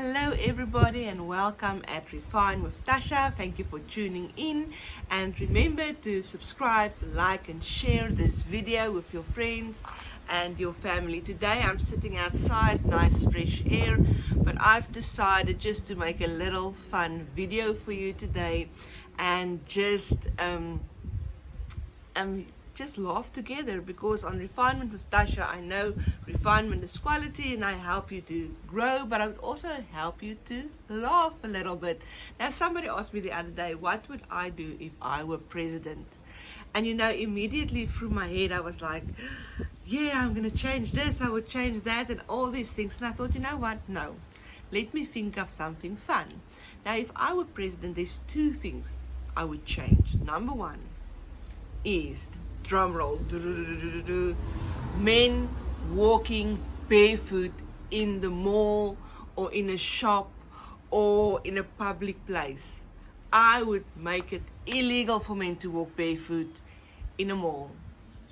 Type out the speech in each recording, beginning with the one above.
Hello everybody and welcome at Refinement with Tasha. Thank you for tuning in, and remember to subscribe, like and share this video with your friends and your family. Today I'm sitting outside, nice fresh air, but I've decided just to make a little fun video for you today and just laugh together, because on Refinement with Tasha, I know refinement is quality and I help you to grow, but I would also help you to laugh a little bit. Now, somebody asked me the other day, what would I do if I were president? And immediately through my head I was like, yeah, I'm going to change this, I would change that, and all these things. And I thought, you know what, no, let me think of something fun. Now, if I were president, there's two things I would change. Number one is, drum roll, men walking barefoot in the mall or in a shop or in a public place. I would make it illegal for men to walk barefoot in a mall,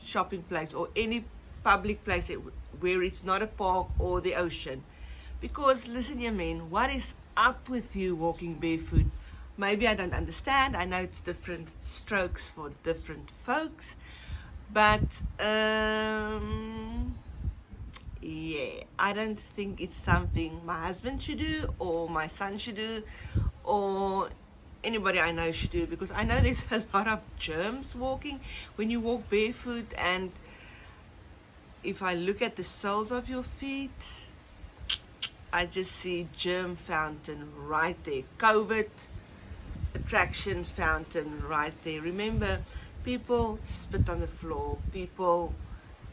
shopping place, or any public place where it's not a park or the ocean. Because listen, you men, what is up with you walking barefoot? Maybe I don't understand. I know it's different strokes for different folks, but yeah, I don't think it's something my husband should do or my son should do or anybody I know should do, because I know there's a lot of germs walking when you walk barefoot. And if I look at the soles of your feet, I just see germ fountain right there. COVID attraction fountain right there. Remember, people spit on the floor, people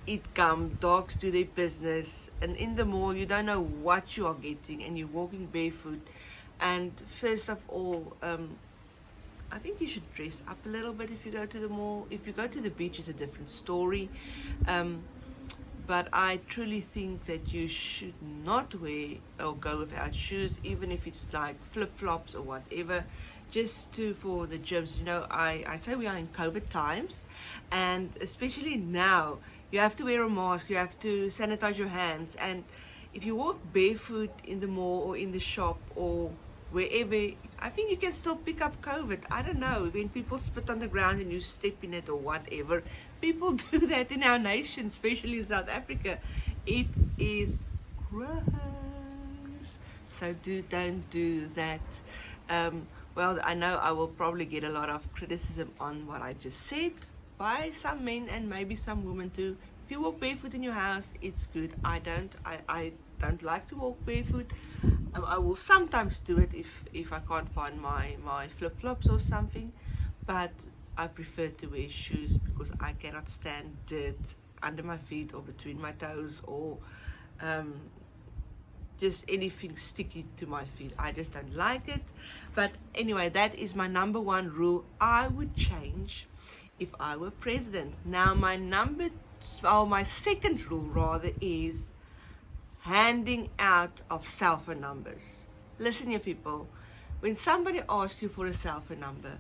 eat gum, dogs do their business, and in the mall you don't know what you are getting and you're walking barefoot. And first of all, I think you should dress up a little bit if you go to the mall. If you go to the beach, it's a different story, but I truly think that you should not wear or go without shoes, even if it's like flip-flops or whatever, just for the germs. I say we are in COVID times, and especially now you have to wear a mask, you have to sanitize your hands, and if you walk barefoot in the mall or in the shop or wherever, I think you can still pick up COVID. I don't know, when people spit on the ground and you step in it or whatever, people do that in our nation, especially in South Africa. It is gross, so don't do that. Well, I know I will probably get a lot of criticism on what I just said by some men and maybe some women too. If you walk barefoot in your house, it's good. I don't like to walk barefoot. I will sometimes do it if I can't find my flip-flops or something, but I prefer to wear shoes because I cannot stand dirt under my feet or between my toes or just anything sticky to my feet. I just don't like it. But anyway, that is my number one rule I would change if I were president. Now, my second rule rather is handing out of cell phone numbers. Listen here, people, when somebody asks you for a cell phone number,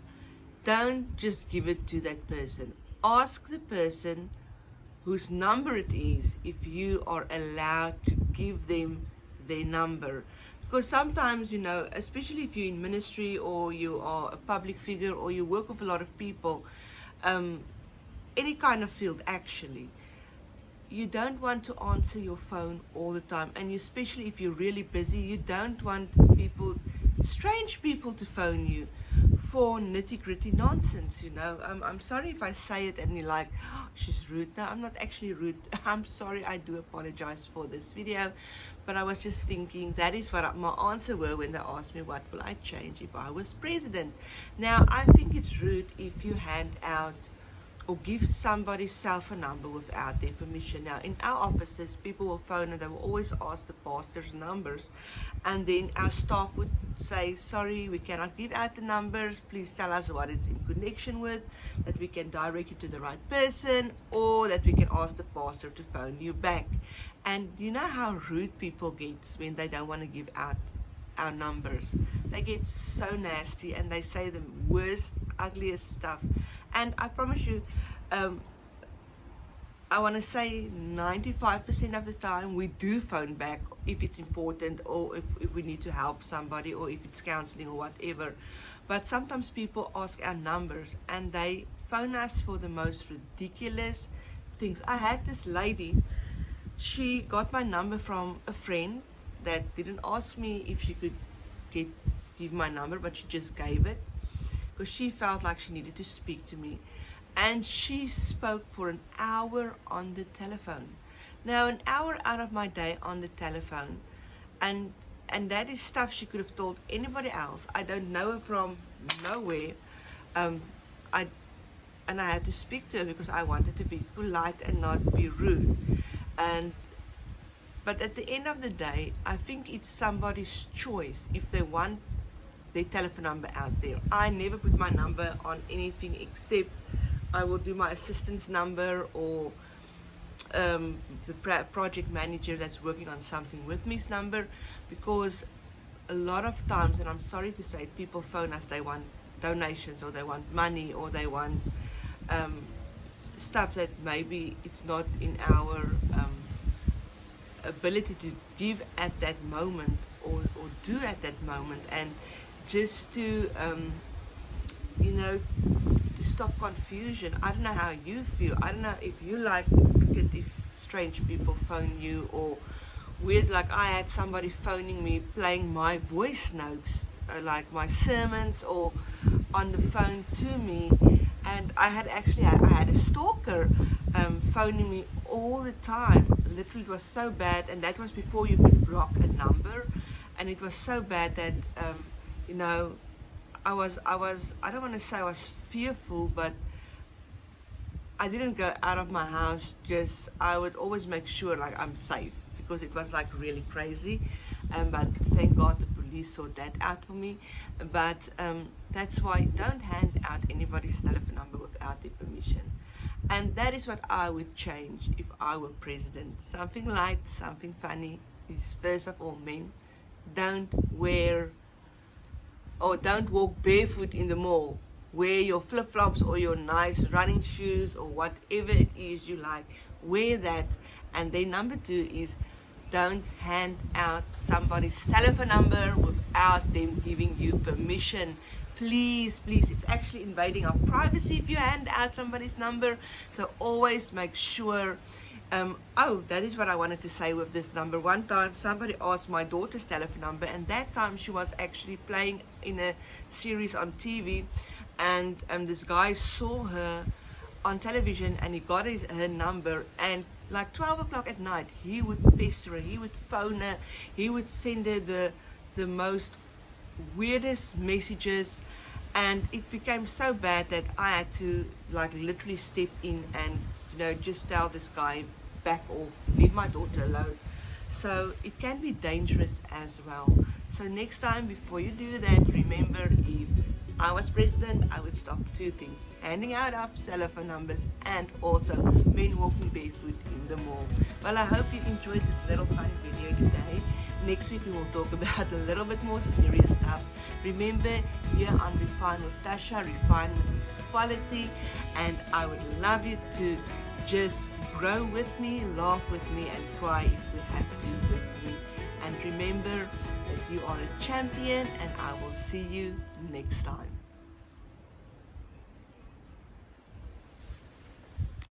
don't just give it to that person. Ask the person whose number it is if you are allowed to give them their number. Because sometimes, especially if you're in ministry or you are a public figure or you work with a lot of people, any kind of field actually, you don't want to answer your phone all the time, and especially if you're really busy, you don't want strange people to phone you for nitty-gritty nonsense. I'm sorry if I say it and you're like, oh, she's rude. No, I'm not actually rude. I'm sorry. I do apologize for this video, but I was just thinking that is what my answer were when they asked me what will I change if I was president. Now, I think it's rude if you hand out or give somebody's cell phone number without their permission. Now, in our offices, people will phone and they will always ask the pastor's numbers, and then our staff would say, sorry, we cannot give out the numbers, please tell us what it's in connection with, that we can direct you to the right person, or that we can ask the pastor to phone you back. And you know how rude people get when they don't want to give out our numbers. They get so nasty and they say the worst, ugliest stuff. And I promise you, I want to say 95% of the time we do phone back if it's important, or if we need to help somebody, or if it's counseling or whatever. But sometimes people ask our numbers and they phone us for the most ridiculous things. I had this lady, she got my number from a friend that didn't ask me if she could give my number, but she just gave it because she felt like she needed to speak to me. And she spoke for an hour on the telephone. Now, an hour out of my day on the telephone, and that is stuff she could have told anybody else. I don't know her from nowhere. I had to speak to her because I wanted to be polite and not be rude. But at the end of the day, I think it's somebody's choice if they want their telephone number out there. I never put my number on anything except I will do my assistant's number, or the project manager that's working on something with me's number, because a lot of times, and I'm sorry to say, people phone us, they want donations, or they want money, or they want stuff that maybe it's not in our ability to give at that moment, or do at that moment. And just to to stop confusion. I don't know how you feel. I don't know if you like it if strange people phone you, or weird, like I had somebody phoning me playing my voice notes, like my sermons, or on the phone to me. And I had a stalker phoning me all the time. Literally, it was so bad, and that was before you could block a number. And it was so bad that I don't want to say I was fearful, but I didn't go out of my house. Just, I would always make sure like I'm safe, because it was like really crazy. But thank God the police sorted that out for me. But that's why don't hand out anybody's telephone number without their permission. And that is what I would change if I were president. Something light, something funny is, first of all, men, don't walk barefoot in the mall. Wear your flip-flops or your nice running shoes, or whatever it is you like. Wear that. And then number 2 is, don't hand out somebody's telephone number without them giving you permission. Please, it's actually invading our privacy if you hand out somebody's number. So always make sure. That is what I wanted to say with this number. One time somebody asked my daughter's telephone number, and that time she was actually playing in a series on TV, and this guy saw her on television, and he got her number, and like 12 o'clock at night he would pester her, he would phone her, he would send her the most weirdest messages. And it became so bad that I had to like literally step in and just tell this guy, back off, leave my daughter alone. So it can be dangerous as well. So next time, before you do that, remember, if I was president, I would stop 2 things: handing out our telephone numbers, and also men walking barefoot in the mall. Well, I hope you enjoyed this little fun video today. Next week we will talk about a little bit more serious stuff. Remember, here on Refinement with Tasha, refinement is quality, and I would love you to just grow with me, laugh with me, and cry if we have to with me. And remember that you are a champion, and I will see you next time.